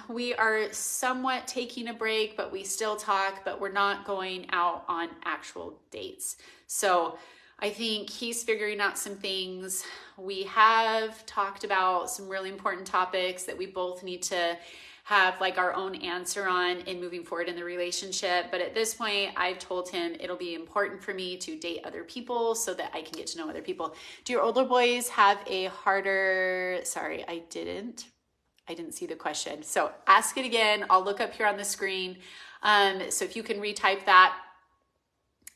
We are somewhat taking a break, but we still talk, but we're not going out on actual dates. So I think he's figuring out some things. We have talked about some really important topics that we both need to have like our own answer on in moving forward in the relationship. But at this point, I've told him it'll be important for me to date other people so that I can get to know other people. Do your older boys have a harder, sorry, I didn't see the question. So ask it again. I'll look up here on the screen. So if you can retype that,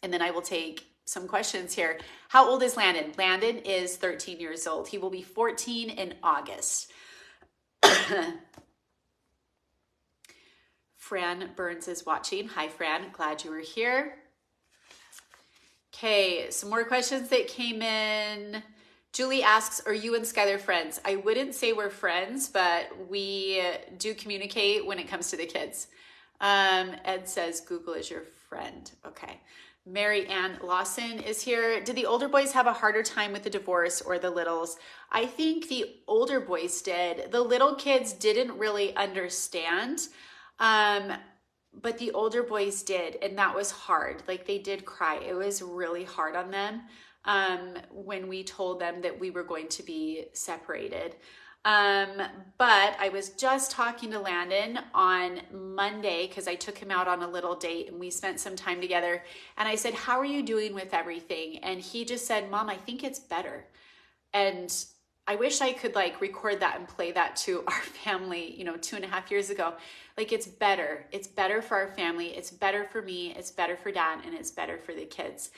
and then I will take some questions here. How old is Landon? Landon is 13 years old. He will be 14 in August. Fran Burns is watching. Hi, Fran. Glad you were here. Okay, some more questions that came in. Julie asks, are you and Skylar friends? I wouldn't say we're friends, but we do communicate when it comes to the kids. Ed says, Google is your friend. Okay. Mary Ann Lawson is here. Did the older boys have a harder time with the divorce or the littles? I think the older boys did. The little kids didn't really understand, but the older boys did, and that was hard. Like they did cry. It was really hard on them. When we told them that we were going to be separated. But I was just talking to Landon on Monday because I took him out on a little date and we spent some time together. And I said, how are you doing with everything? And he just said, Mom, I think it's better. And I wish I could like record that and play that to our family, 2.5 years ago. Like it's better. It's better for our family. It's better for me. It's better for Dad, and it's better for the kids.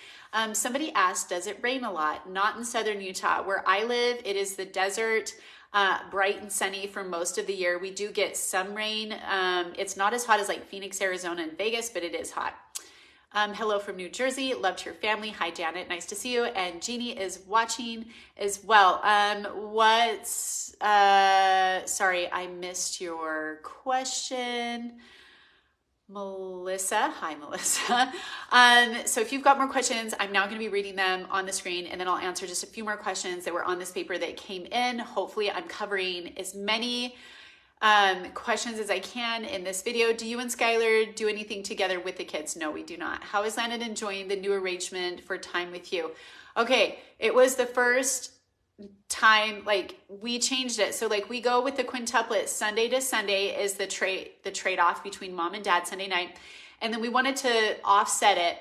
Somebody asked, does it rain a lot? Not in southern Utah. Where I live, it is the desert. bright and sunny for most of the year. We do get some rain. It's not as hot as like Phoenix, Arizona, and Vegas, but it is hot. Hello from New Jersey. Loved your family. Hi, Janet. Nice to see you. And Jeannie is watching as well. Sorry, I missed your question. Melissa. Hi, Melissa. So if you've got more questions, I'm now going to be reading them on the screen, and then I'll answer just a few more questions that were on this paper that came in. Hopefully I'm covering as many questions as I can in this video. Do you and Skylar do anything together with the kids? No, we do not. How is Landon enjoying the new arrangement for time with you? Okay, it was the first time, like, we changed it. So like we go with the quintuplets. Sunday to Sunday is the trade-off between mom and dad Sunday night. And then we wanted to offset it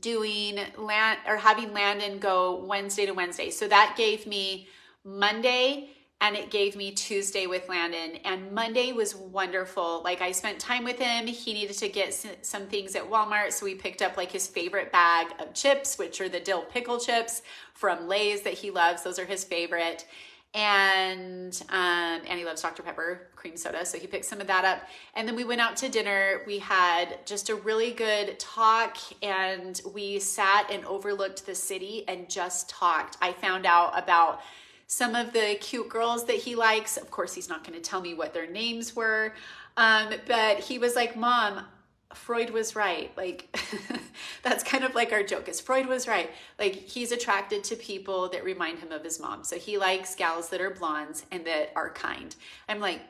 doing having Landon go Wednesday to Wednesday. So that gave me Monday and it gave me Tuesday with Landon. And Monday was wonderful. Like, I spent time with him. He needed to get some things at Walmart. So we picked up like his favorite bag of chips, which are the dill pickle chips from Lay's that he loves. Those are his favorite. And he loves Dr. Pepper cream soda. So he picked some of that up. And then we went out to dinner. We had just a really good talk, and we sat and overlooked the city and just talked. I found out about some of the cute girls that he likes. Of course, he's not going to tell me what their names were. But he was like, Mom, Freud was right. Like, that's kind of like our joke, is Freud was right. Like, he's attracted to people that remind him of his mom. So he likes gals that are blondes and that are kind. I'm like,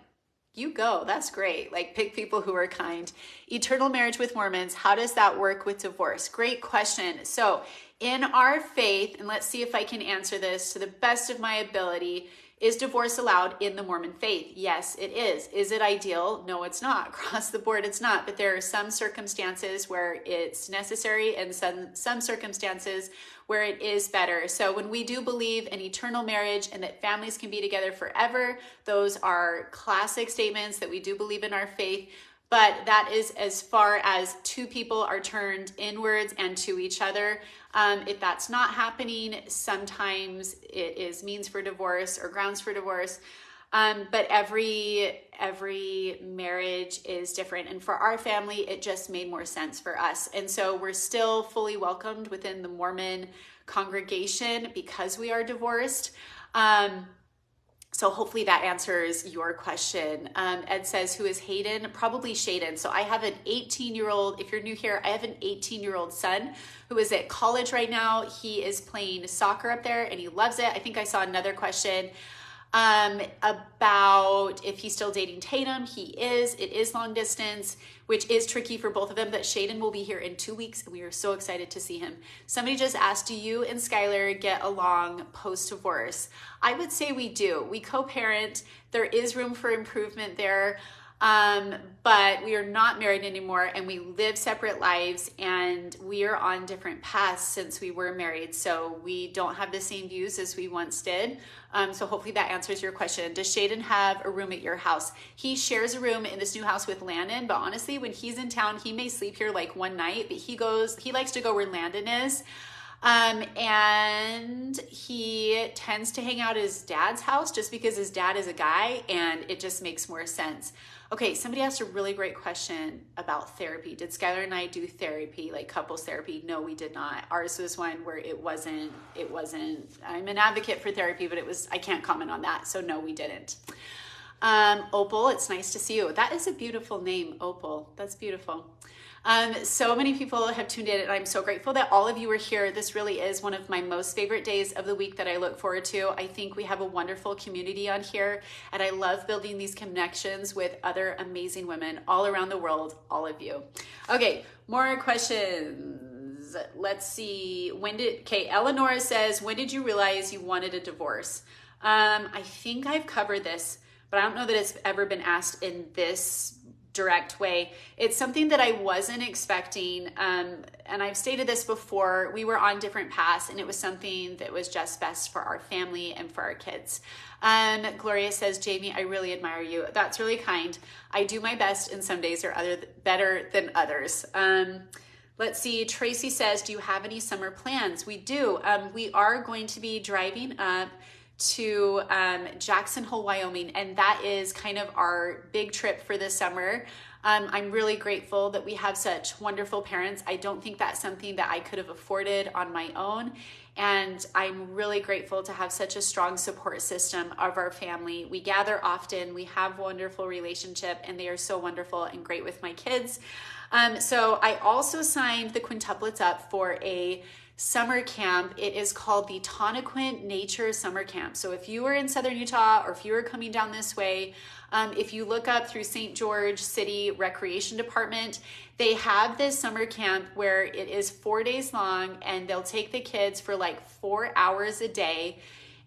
you go, that's great. Like, pick people who are kind. Eternal marriage with Mormons, how does that work with divorce? Great question. So in our faith, and let's see if I can answer this to the best of my ability, is divorce allowed in the Mormon faith? Yes, it is. Is it ideal? No, it's not. Across the board, it's not. But there are some circumstances where it's necessary and some circumstances where it is better. So when we do believe in eternal marriage and that families can be together forever, those are classic statements that we do believe in our faith. But that is as far as two people are turned inwards and to each other. If that's not happening, sometimes it is means for divorce or grounds for divorce. But every marriage is different. And for our family, it just made more sense for us. And so we're still fully welcomed within the Mormon congregation because we are divorced. So hopefully that answers your question. Ed says, who is Hayden? Probably Shayden. So I have an 18-year-old, if you're new here, I have an 18-year-old son who is at college right now. He is playing soccer up there and he loves it. I think I saw another question about if he's still dating Tatum. He is. It is long distance, which is tricky for both of them, but Shayden will be here in 2 weeks and we are so excited to see him. Somebody just asked, do you and Skylar get along post-divorce? I would say we do. We co-parent. There is room for improvement there. But we are not married anymore and we live separate lives and we are on different paths since we were married. So we don't have the same views as we once did. So hopefully that answers your question. Does Shayden have a room at your house? He shares a room in this new house with Landon, but honestly, when he's in town, he may sleep here like one night, but he likes to go where Landon is. And he tends to hang out at his dad's house just because his dad is a guy and it just makes more sense. Okay, somebody asked a really great question about therapy. Did Skylar and I do therapy, like couples therapy? No, we did not. Ours was one where it wasn't, I'm an advocate for therapy, but I can't comment on that. So no, we didn't. Opal, it's nice to see you. That is a beautiful name, Opal. That's beautiful. So many people have tuned in and I'm so grateful that all of you are here. This really is one of my most favorite days of the week that I look forward to. I think we have a wonderful community on here and I love building these connections with other amazing women all around the world, all of you. Okay, more questions. Let's see. Eleanor says, when did you realize you wanted a divorce? I think I've covered this, but I don't know that it's ever been asked in this direct way. It's something that I wasn't expecting. And I've stated this before, we were on different paths and it was something that was just best for our family and for our kids. Gloria says, Jamie, I really admire you. That's really kind. I do my best and some days are better than others. Let's see. Tracy says, do you have any summer plans? We do. We are going to be driving up to Jackson Hole, Wyoming, and that is kind of our big trip for this summer. I'm really grateful that we have such wonderful parents. I don't think that's something that I could have afforded on my own. And I'm really grateful to have such a strong support system of our family. We gather often, we have a wonderful relationship, and they are so wonderful and great with my kids. So I also signed the Quintuplets up for a summer camp. It is called the Tonnequint Nature Summer Camp. So if you are in Southern Utah, or if you are coming down this way, if you look up through St. George City Recreation Department, they have this summer camp where it is 4 days long, and they'll take the kids for like 4 hours a day.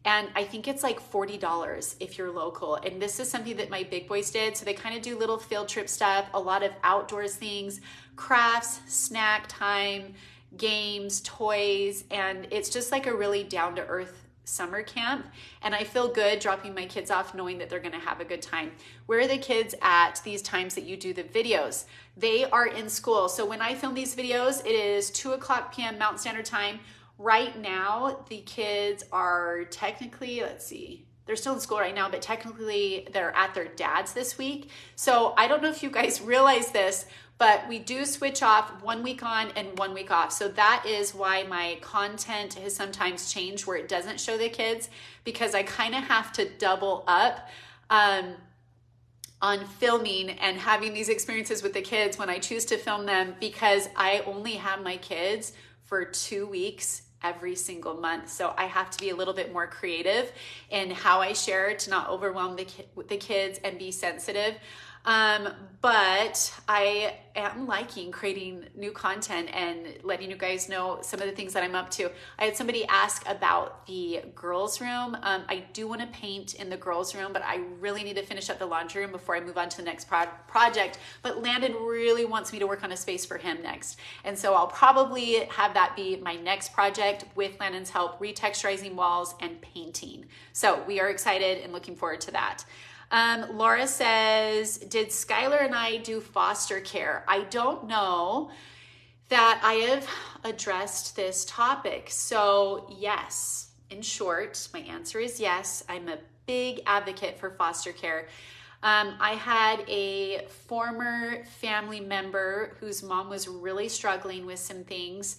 And I think it's like $40 if you're local. And this is something that my big boys did. So they kind of do little field trip stuff, a lot of outdoors things, crafts, snack time, games, toys, and it's just like a really down-to-earth summer camp. And I feel good dropping my kids off knowing that they're going to have a good time. Where are the kids at these times that you do the videos? They are in school. So when I film these videos, it is 2:00 p.m. Mountain Standard Time. Right now, the kids are technically, let's see, they're still in school right now, but technically they're at their dad's this week. So I don't know if you guys realize this, but we do switch off 1 week on and 1 week off. So that is why my content has sometimes changed where it doesn't show the kids, because I kind of have to double up on filming and having these experiences with the kids when I choose to film them, because I only have my kids for 2 weeks every single month. So I have to be a little bit more creative in how I share to not overwhelm the kids and be sensitive. But I am liking creating new content and letting you guys know some of the things that I'm up to. I had somebody ask about the girls' room. I do want to paint in the girls' room, but I really need to finish up the laundry room before I move on to the next project. But Landon really wants me to work on a space for him next. And so I'll probably have that be my next project with Landon's help, retexturizing walls and painting. So we are excited and looking forward to that. Laura says, did Skylar and I do foster care? I don't know that I have addressed this topic. So yes, in short, my answer is yes. I'm a big advocate for foster care. I had a former family member whose mom was really struggling with some things.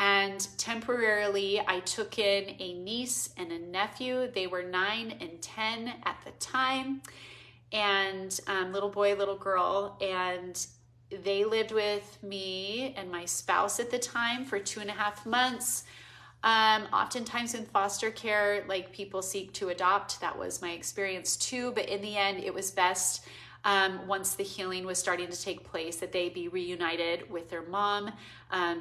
And temporarily, I took in a niece and a nephew. They were 9 and 10 at the time, and little boy, little girl. And they lived with me and my spouse at the time for 2.5 months. Oftentimes in foster care, like people seek to adopt. That was my experience too. But in the end, it was best once the healing was starting to take place that they be reunited with their mom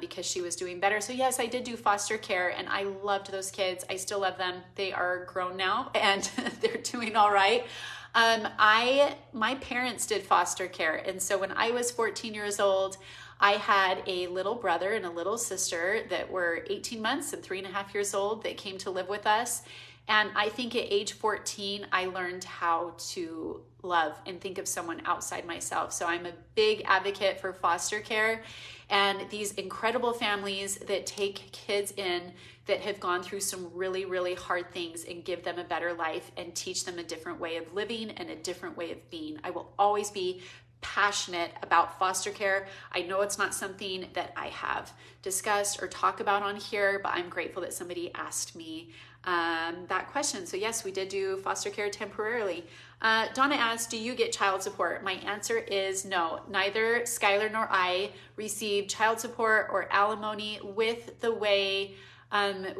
because she was doing better. So yes, I did do foster care, and I loved those kids. I still love them. They are grown now and they're doing all right. My parents did foster care. And so when I was 14 years old, I had a little brother and a little sister that were 18 months and 3.5 years old that came to live with us. And I think at age 14, I learned how to love and think of someone outside myself. So I'm a big advocate for foster care and these incredible families that take kids in that have gone through some really, really hard things and give them a better life and teach them a different way of living and a different way of being. I will always be passionate about foster care. I know it's not something that I have discussed or talk about on here, but I'm grateful that somebody asked me that question. So yes, we did do foster care temporarily. Donna asked, do you get child support? My answer is no. Neither Skylar nor I received child support or alimony with the way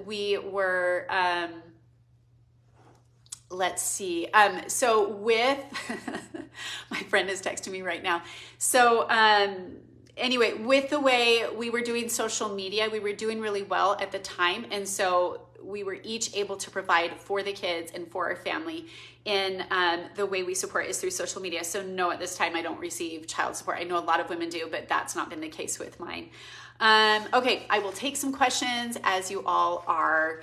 we were, let's see. So with, my friend is texting me right now. So anyway, with the way we were doing social media, we were doing really well at the time. And so we were each able to provide for the kids and for our family in the way we support is through social media. So no, at this time, I don't receive child support. I know a lot of women do, but that's not been the case with mine. Okay, I will take some questions as you all are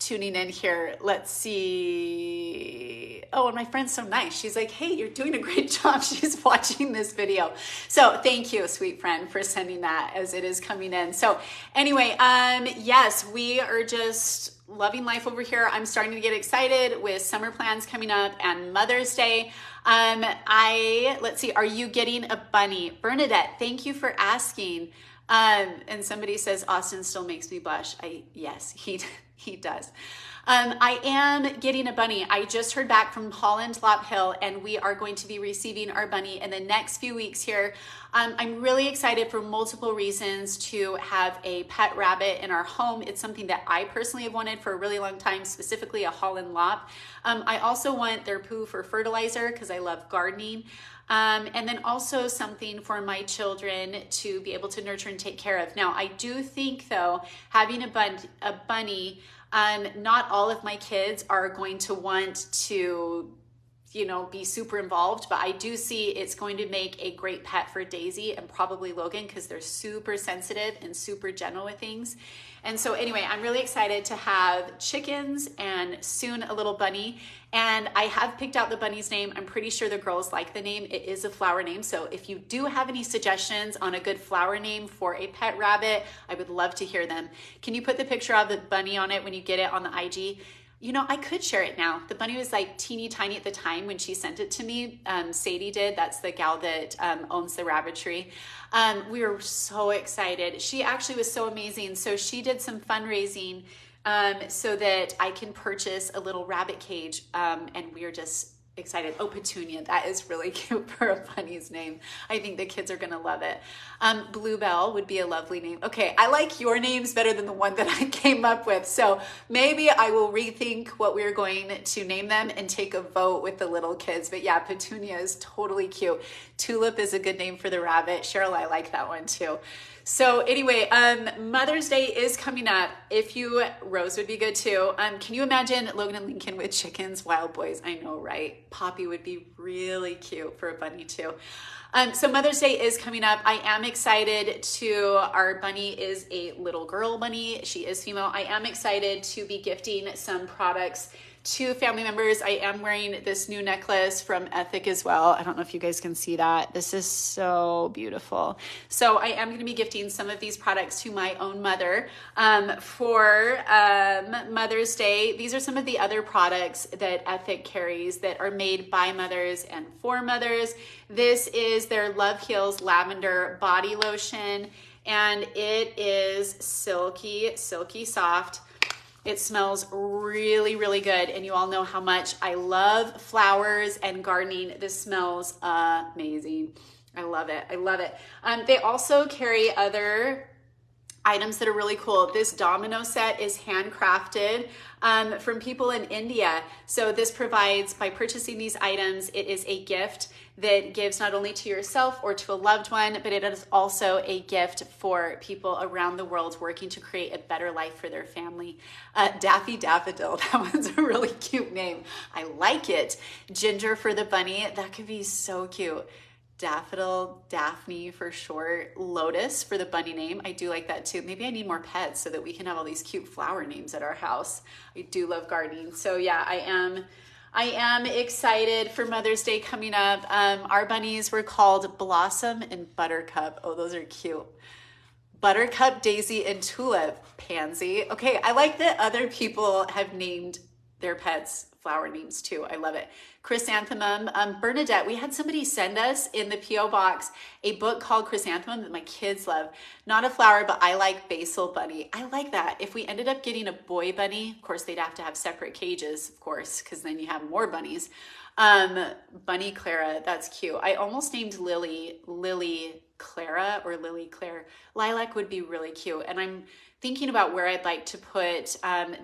tuning in here. Let's see. Oh, and my friend's so nice. She's like, hey, you're doing a great job. She's watching this video. So thank you, sweet friend, for sending that as it is coming in. So anyway, yes, we are just loving life over here. I'm starting to get excited with summer plans coming up and Mother's Day. Let's see, are you getting a bunny? Bernadette, thank you for asking. And somebody says, Austin still makes me blush. Yes, he does. I am getting a bunny. I just heard back from Holland Lop Hill, and we are going to be receiving our bunny in the next few weeks here. I'm really excited for multiple reasons to have a pet rabbit in our home. It's something that I personally have wanted for a really long time, specifically a Holland Lop. I also want their poo for fertilizer because I love gardening. And then also something for my children to be able to nurture and take care of. Now, I do think though, having a bunny, not all of my kids are going to want to, be super involved, but I do see it's going to make a great pet for Daisy and probably Logan because they're super sensitive and super gentle with things. And so anyway, I'm really excited to have chickens and soon a little bunny. And I have picked out the bunny's name. I'm pretty sure the girls like the name. It is a flower name. So if you do have any suggestions on a good flower name for a pet rabbit, I would love to hear them. Can you put the picture of the bunny on it when you get it on the IG? I could share it now. The bunny was like teeny tiny at the time when she sent it to me. Sadie did. That's the gal that owns the rabbitry. We were so excited. She actually was so amazing. So she did some fundraising so that I can purchase a little rabbit cage. And we are just excited. Oh, Petunia. That is really cute for a bunny's name. I think the kids are going to love it. Bluebell would be a lovely name. Okay. I like your names better than the one that I came up with. So maybe I will rethink what we're going to name them and take a vote with the little kids. But yeah, Petunia is totally cute. Tulip is a good name for the rabbit. Cheryl, I like that one too. So anyway, Mother's Day is coming up. Rose would be good too. Can you imagine Logan and Lincoln with chickens, wild boys? I know, right? Poppy would be really cute for a bunny too. So Mother's Day is coming up. I am excited our bunny is a little girl bunny. She is female. I am excited to be gifting some products to family members. I am wearing this new necklace from Ethic as well. I don't know if you guys can see that. This is so beautiful. So I am going to be gifting some of these products to my own mother for Mother's Day. These are some of the other products that Ethic carries that are made by mothers and for mothers. This is their Love Heals Lavender Body Lotion, and it is silky, silky soft. It smells really, really good. And you all know how much I love flowers and gardening. This smells amazing. I love it. I love it. They also carry other items that are really cool. This domino set is handcrafted from people in India. So this provides, by purchasing these items, it is a gift that gives not only to yourself or to a loved one, but it is also a gift for people around the world working to create a better life for their family. Daffy Daffodil, that one's a really cute name. I like it. Ginger for the bunny, that could be so cute. Daffodil, Daphne for short, Lotus for the bunny name. I do like that too. Maybe I need more pets so that we can have all these cute flower names at our house. I do love gardening. So yeah, I am excited for Mother's Day coming up. Our bunnies were called Blossom and Buttercup. Oh, those are cute. Buttercup, Daisy, and Tulip. Pansy. Okay, I like that other people have named their pets flower names too. I love it. Chrysanthemum. Bernadette, we had somebody send us in the P.O. box a book called Chrysanthemum that my kids love. Not a flower, but I like Basil Bunny. I like that. If we ended up getting a boy bunny, of course, they'd have to have separate cages, of course, because then you have more bunnies. Bunny Clara, that's cute. I almost named Lily Clara or Lily Claire. Lilac would be really cute. And I'm thinking about where I'd like to put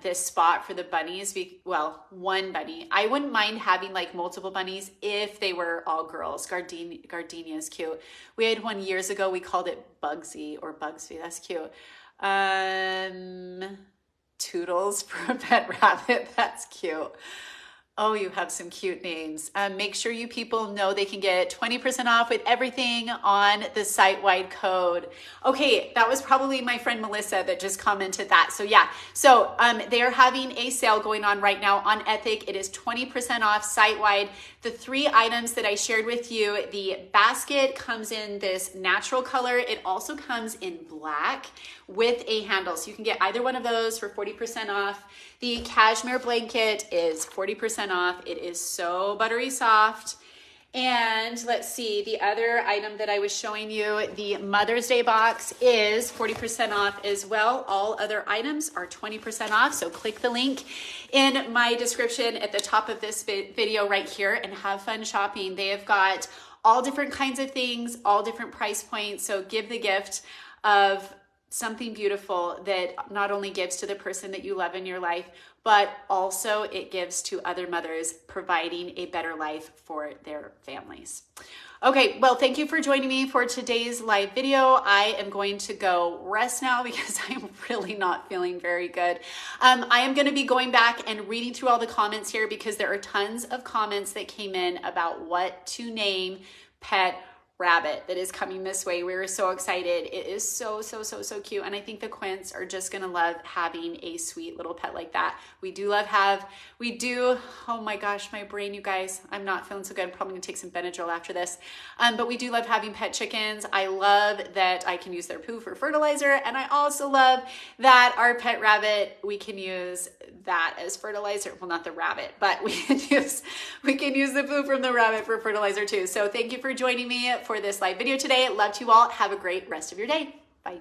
this spot for the bunnies. Well, one bunny. I wouldn't mind having like multiple bunnies if they were all girls. Gardenia is cute. We had one years ago. We called it Bugsy or Bugsby. That's cute. Toodles for a pet rabbit. That's cute. Oh, you have some cute names. Make sure you people know they can get 20% off with everything on the site-wide code. Okay, that was probably my friend Melissa that just commented that. So yeah, so they are having a sale going on right now on Ethic. It is 20% off site-wide. The 3 items that I shared with you, the basket comes in this natural color. It also comes in black, with a handle. So you can get either one of those for 40% off. The cashmere blanket is 40% off. It is so buttery soft. And let's see, the other item that I was showing you, the Mother's Day box, is 40% off as well. All other items are 20% off. So click the link in my description at the top of this video right here and have fun shopping. They have got all different kinds of things, all different price points. So give the gift of something beautiful that not only gives to the person that you love in your life, but also it gives to other mothers, providing a better life for their families. Okay, well, thank you for joining me for today's live video. I am going to go rest now because I'm really not feeling very good. I am going to be going back and reading through all the comments here because there are tons of comments that came in about what to name pet rabbit that is coming this way. We were so excited. It is so cute. And I think the Quints are just going to love having a sweet little pet like that. Oh my gosh, my brain, you guys, I'm not feeling so good. I'm probably gonna take some Benadryl after this. But we do love having pet chickens. I love that I can use their poo for fertilizer. And I also love that our pet rabbit, we can use that as fertilizer. Well, not the rabbit, but we can use the poo from the rabbit for fertilizer too. So thank you for joining me for this live video today. Love to you all. Have a great rest of your day. Bye.